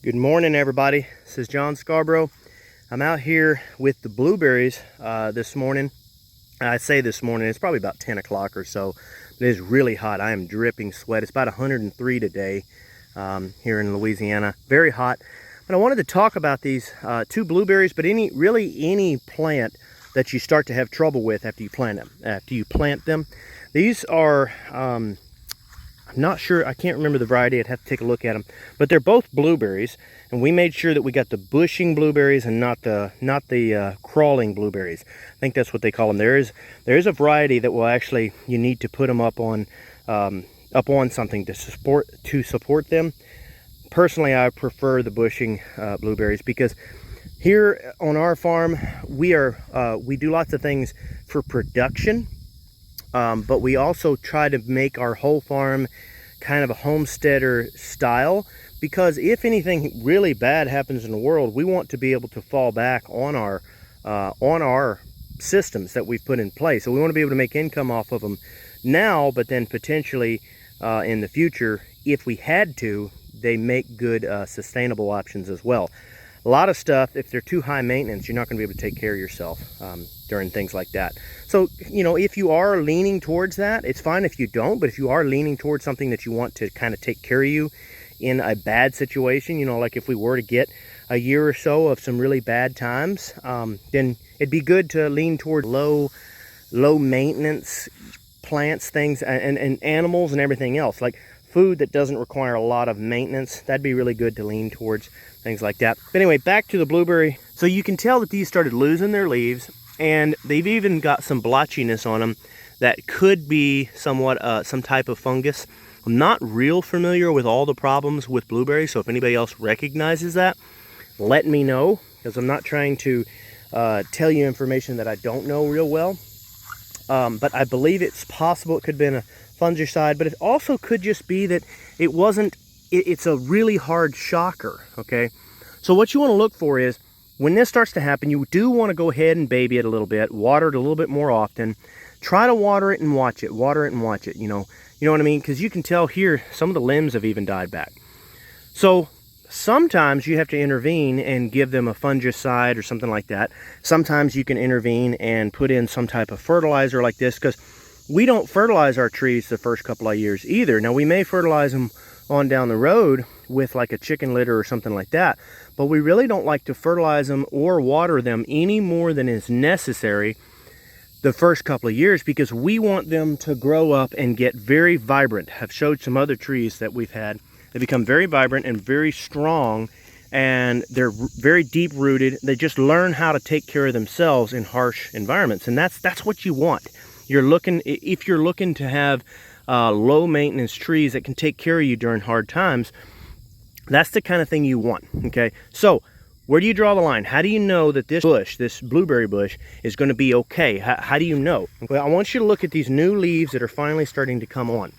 Good morning, everybody. This is John Scarborough. I'm out here with the blueberries this morning. I say this morning, it's probably about 10 o'clock or so. It is really hot. I am dripping sweat. It's about 103 today here in Louisiana. Very hot. But I wanted to talk about these two blueberries, but any plant that you start to have trouble with after you plant them. These are I'm not sure, I can't remember the variety, I'd have to take a look at them, but they're both blueberries, and we made sure that we got the bushing blueberries and not the crawling blueberries. I think that's what they call them. There is a variety that will actually, you need to put them up on something to support them. Personally, I prefer the bushing blueberries because here on our farm we do lots of things for production. But we also try to make our whole farm kind of a homesteader style, because if anything really bad happens in the world, we want to be able to fall back on our systems that we've put in place. So we want to be able to make income off of them now, but then potentially in the future, if we had to, they make good sustainable options as well. A lot of stuff, if they're too high maintenance, you're not going to be able to take care of yourself during things like that. So, you know, if you are leaning towards that, it's fine if you don't, but if you are leaning towards something that you want to kind of take care of you in a bad situation, you know, like if we were to get a year or so of some really bad times, then it'd be good to lean toward low maintenance plants, things, and animals and everything else. Like food that doesn't require a lot of maintenance, that'd be really good to lean towards, things like that. But anyway, back to the blueberry. So you can tell that these started losing their leaves, and they've even got some blotchiness on them that could be somewhat some type of fungus. I'm not real familiar with all the problems with blueberries, so if anybody else recognizes that, let me know, because I'm not trying to tell you information that I don't know real well. But I believe it's possible it could have been a fungicide, but it also could just be that it wasn't, it's a really hard shocker, okay? So what you want to look for is, when this starts to happen, you do want to go ahead and baby it a little bit, water it a little bit more often. Try to water it and watch it, you know what I mean? Because you can tell here, some of the limbs have even died back. So sometimes you have to intervene and give them a fungicide or something like that. Sometimes you can intervene and put in some type of fertilizer like this, because we don't fertilize our trees the first couple of years either. Now we may fertilize them on down the road with like a chicken litter or something like that, but we really don't like to fertilize them or water them any more than is necessary the first couple of years, because we want them to grow up and get very vibrant. I've showed some other trees that we've had. They become very vibrant and very strong, and they're very deep rooted. They just learn how to take care of themselves in harsh environments, and that's what you want. If you're looking to have low maintenance trees that can take care of you during hard times, that's the kind of thing you want, okay? So where do you draw the line? How do you know that this blueberry bush is going to be okay? How do you know? Well, I want you to look at these new leaves that are finally starting to come on.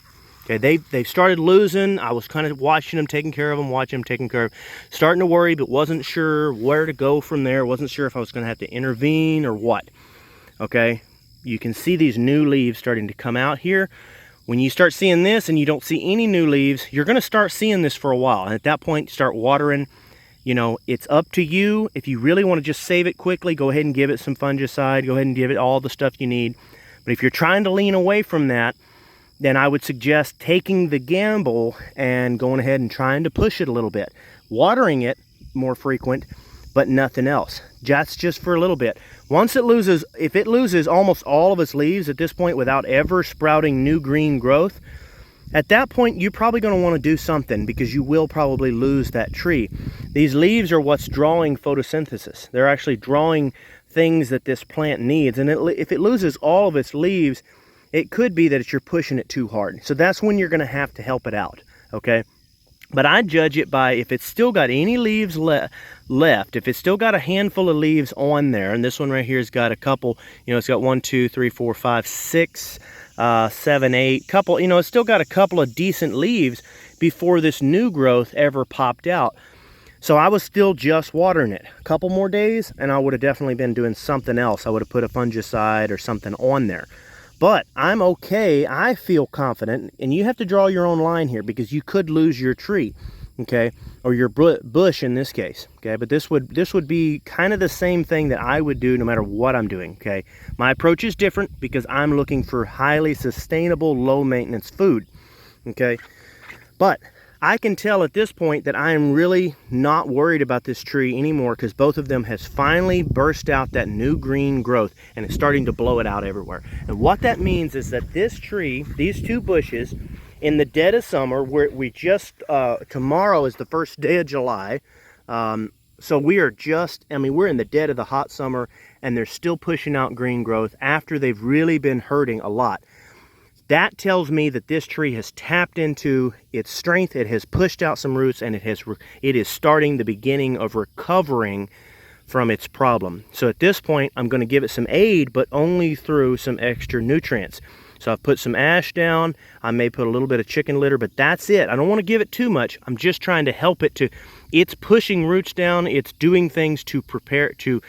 Okay, they've started losing. I was kind of watching them, taking care of them, starting to worry, but wasn't sure where to go from there. Wasn't sure if I was going to have to intervene or what. Okay, you can see these new leaves starting to come out here. When you start seeing this and you don't see any new leaves, you're going to start seeing this for a while. And at that point, start watering. You know, it's up to you. If you really want to just save it quickly, go ahead and give it some fungicide. Go ahead and give it all the stuff you need. But if you're trying to lean away from that, then I would suggest taking the gamble and going ahead and trying to push it a little bit. Watering it more frequent, but nothing else. That's just for a little bit. If it loses almost all of its leaves at this point without ever sprouting new green growth, at that point you're probably going to want to do something, because you will probably lose that tree. These leaves are what's drawing photosynthesis. They're actually drawing things that this plant needs, and if it loses all of its leaves, it could be that you're pushing it too hard. So that's when you're going to have to help it out, okay? But I judge it by if it's still got any leaves left, if it's still got a handful of leaves on there, and this one right here has got a couple, you know, it's got 1, 2, 3, 4, 5, 6, 7, 8, couple, you know, it's still got a couple of decent leaves before this new growth ever popped out. So I was still just watering it. A couple more days, and I would have definitely been doing something else. I would have put a fungicide or something on there. But I'm okay, I feel confident, and you have to draw your own line here, because you could lose your tree. okay, or your bush in this case, okay. But this would be kind of the same thing that I would do no matter what I'm doing, okay. My approach is different because I'm looking for highly sustainable, low maintenance food, okay. But I can tell at this point that I am really not worried about this tree anymore, because both of them has finally burst out that new green growth and it's starting to blow it out everywhere. And what that means is that this tree, these two bushes, in the dead of summer, where we just, tomorrow is the first day of July, so we are just, I mean, we're in the dead of the hot summer and they're still pushing out green growth after they've really been hurting a lot. That tells me that this tree has tapped into its strength. It has pushed out some roots, and it is starting the beginning of recovering from its problem. So at this point, I'm going to give it some aid, but only through some extra nutrients. So I've put some ash down. I may put a little bit of chicken litter, but that's it. I don't want to give it too much. I'm just trying to help it to, it's pushing roots down. It's doing things to prepare to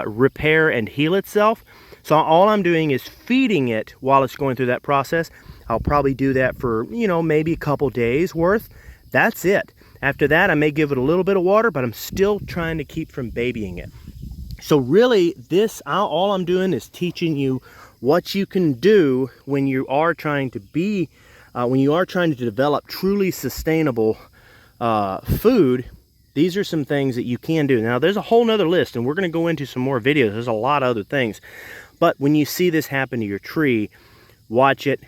repair and heal itself. So all I'm doing is feeding it while it's going through that process. I'll probably do that for, you know, maybe a couple days worth. That's it. After that, I may give it a little bit of water, but I'm still trying to keep from babying it. So really, all I'm doing is teaching you what you can do when you are trying to develop truly sustainable food. These are some things that you can do. Now, there's a whole nother list, and we're going to go into some more videos. There's a lot of other things. But when you see this happen to your tree, watch it.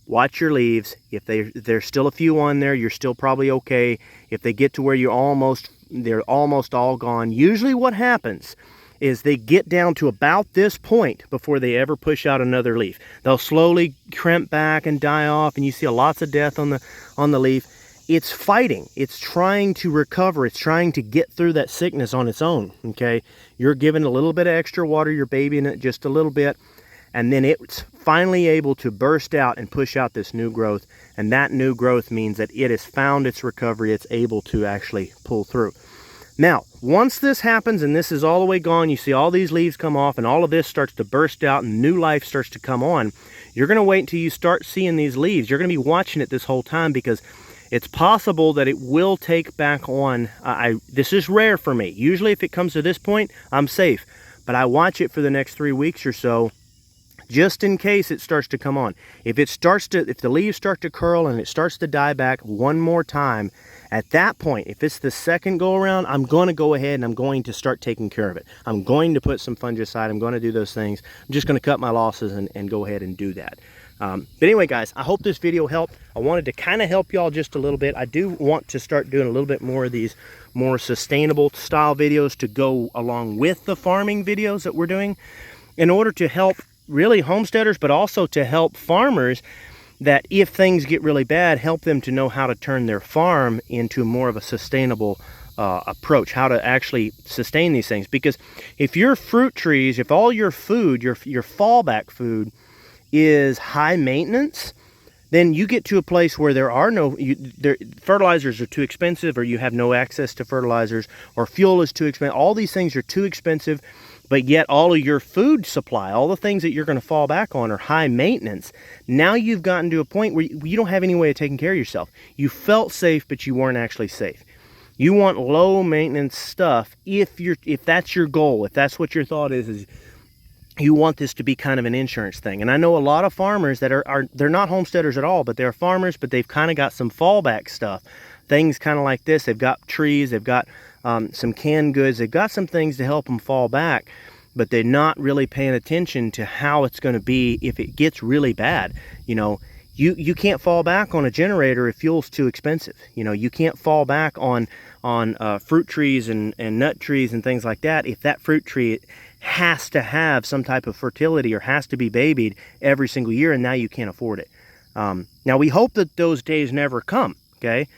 Watch your leaves. If there's still a few on there, you're still probably okay. If they get to where they're almost all gone, usually what happens is they get down to about this point before they ever push out another leaf. They'll slowly crimp back and die off, and you see lots of death on the leaf. It's fighting. It's trying to recover. It's trying to get through that sickness on its own, okay? You're giving a little bit of extra water. You're babying it just a little bit, and then it's finally able to burst out and push out this new growth, and that new growth means that it has found its recovery. It's able to actually pull through. Now, once this happens and this is all the way gone, you see all these leaves come off and all of this starts to burst out and new life starts to come on, you're going to wait until you start seeing these leaves. You're going to be watching it this whole time, because it's possible that it will take back on. This is rare for me. Usually if it comes to this point, I'm safe. But I watch it for the next 3 weeks or so, just in case it starts to come on. If the leaves start to curl and it starts to die back one more time, at that point, if it's the second go around, I'm going to go ahead and I'm going to start taking care of it. I'm going to put some fungicide. I'm going to do those things. I'm just going to cut my losses and go ahead and do that. But anyway, guys, I hope this video helped. I wanted to kind of help y'all just a little bit. I do want to start doing a little bit more of these more sustainable style videos to go along with the farming videos that we're doing, in order to help really homesteaders, but also to help farmers that if things get really bad, help them to know how to turn their farm into more of a sustainable approach, how to actually sustain these things. Because if your fruit trees, if all your food, your fallback food is high maintenance, then you get to a place where there are fertilizers are too expensive, or you have no access to fertilizers, or fuel is too expensive. All these things are too expensive, but yet all of your food supply, all the things that you're going to fall back on, are high maintenance. Now you've gotten to a point where you don't have any way of taking care of yourself. You felt safe, but you weren't actually safe. You want low maintenance stuff if that's your goal, if that's what your thought is you want this to be kind of an insurance thing. And I know a lot of farmers that they're not homesteaders at all, but they're farmers, but they've kind of got some fallback stuff. Things kind of like this. They've got trees, they've got some canned goods, they've got some things to help them fall back, but they're not really paying attention to how it's going to be if it gets really bad. You know, you can't fall back on a generator if fuel's too expensive. You know, you can't fall back on fruit trees and nut trees and things like that if that fruit tree has to have some type of fertility or has to be babied every single year, and now you can't afford it. Now we hope that those days never come, okay?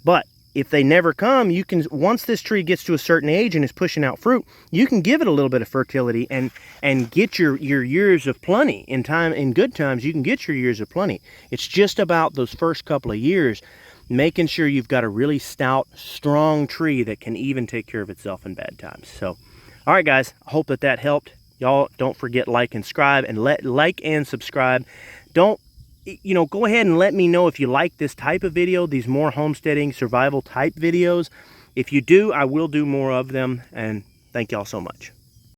But if they never come, you can, once this tree gets to a certain age and is pushing out fruit, you can give it a little bit of fertility and get your years of plenty. In good times, you can get your years of plenty. It's just about those first couple of years, making sure you've got a really stout, strong tree that can even take care of itself in bad times. So, all right, guys, I hope that helped. Y'all don't forget like and subscribe, and like and subscribe. you know, go ahead and let me know if you like this type of video, these more homesteading survival type videos. If you do, I will do more of them, and thank y'all so much.